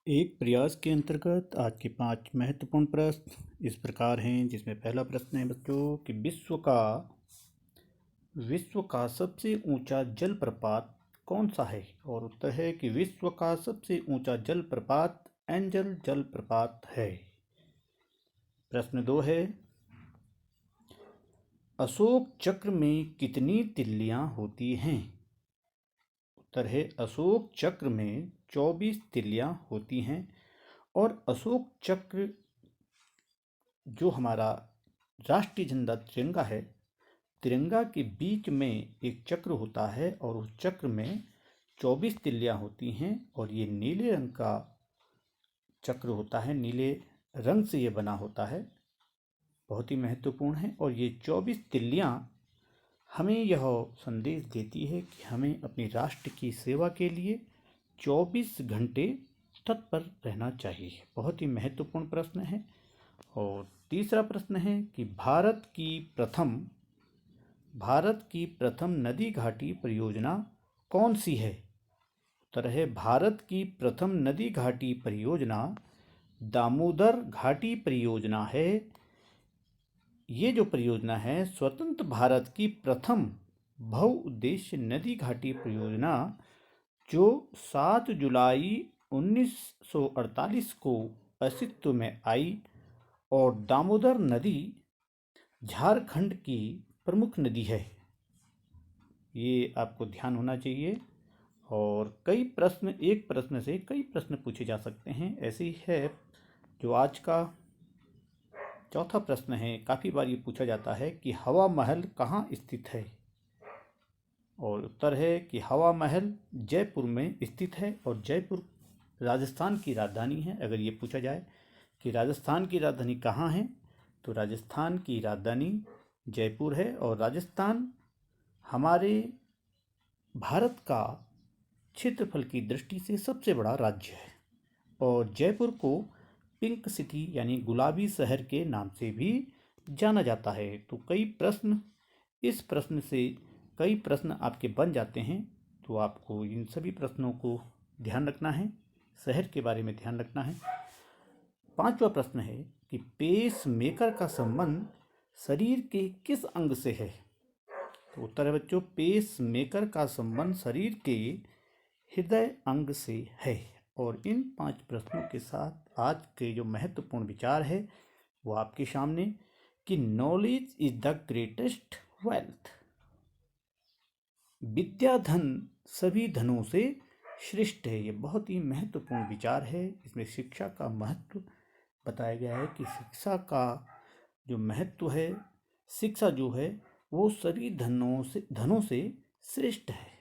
एक प्रयास के अंतर्गत आज के 5 महत्वपूर्ण प्रश्न इस प्रकार हैं, जिसमें पहला प्रश्न है बच्चों कि विश्व का सबसे ऊंचा जलप्रपात कौन सा है। और उत्तर है कि विश्व का सबसे ऊंचा जलप्रपात एंजल जलप्रपात है। प्रश्न 2 है, अशोक चक्र में कितनी तिल्लियां होती हैं। उत्तर है अशोक चक्र में 24 तिल्लियां होती हैं। और अशोक चक्र जो हमारा राष्ट्रीय झंडा तिरंगा है, तिरंगा के बीच में एक चक्र होता है और उस चक्र में 24 तिल्लियां होती हैं। और ये नीले रंग का चक्र होता है, नीले रंग से ये बना होता है, बहुत ही महत्वपूर्ण है। और ये 24 तिल्लियां हमें यह संदेश देती है कि हमें अपने राष्ट्र की सेवा के लिए 24 घंटे तत्पर रहना चाहिए। बहुत ही महत्वपूर्ण प्रश्न है। और तीसरा प्रश्न है कि भारत की प्रथम नदी घाटी परियोजना कौन सी है। उत्तर है भारत की प्रथम नदी घाटी परियोजना दामोदर घाटी परियोजना है। ये जो परियोजना है स्वतंत्र भारत की प्रथम बहुउद्देश्य नदी घाटी परियोजना, जो 7 जुलाई 1948 को अस्तित्व में आई। और दामोदर नदी झारखंड की प्रमुख नदी है, ये आपको ध्यान होना चाहिए। और कई प्रश्न, एक प्रश्न से कई प्रश्न पूछे जा सकते हैं, ऐसे ही है। जो आज का चौथा प्रश्न है, काफ़ी बार ये पूछा जाता है कि हवा महल कहाँ स्थित है। और उत्तर है कि हवा महल जयपुर में स्थित है। और जयपुर राजस्थान की राजधानी है। अगर ये पूछा जाए कि राजस्थान की राजधानी कहाँ है, तो राजस्थान की राजधानी जयपुर है। और राजस्थान हमारे भारत का क्षेत्रफल की दृष्टि से सबसे बड़ा राज्य है। और जयपुर को पिंक सिटी यानी गुलाबी शहर के नाम से भी जाना जाता है। तो कई प्रश्न, इस प्रश्न से कई प्रश्न आपके बन जाते हैं, तो आपको इन सभी प्रश्नों को ध्यान रखना है, शहर के बारे में ध्यान रखना है। पांचवा प्रश्न है कि पेस मेकर का संबंध शरीर के किस अंग से है। तो उत्तर है बच्चों, पेस मेकर का संबंध शरीर के हृदय अंग से है। और इन 5 प्रश्नों के साथ आज के जो महत्वपूर्ण विचार है वो आपके सामने कि knowledge is the greatest wealth. विद्या धन सभी धनों से श्रेष्ठ है। ये बहुत ही महत्वपूर्ण विचार है। इसमें शिक्षा का महत्व बताया गया है कि शिक्षा का जो महत्व है, शिक्षा जो है वो सभी धनों से श्रेष्ठ है।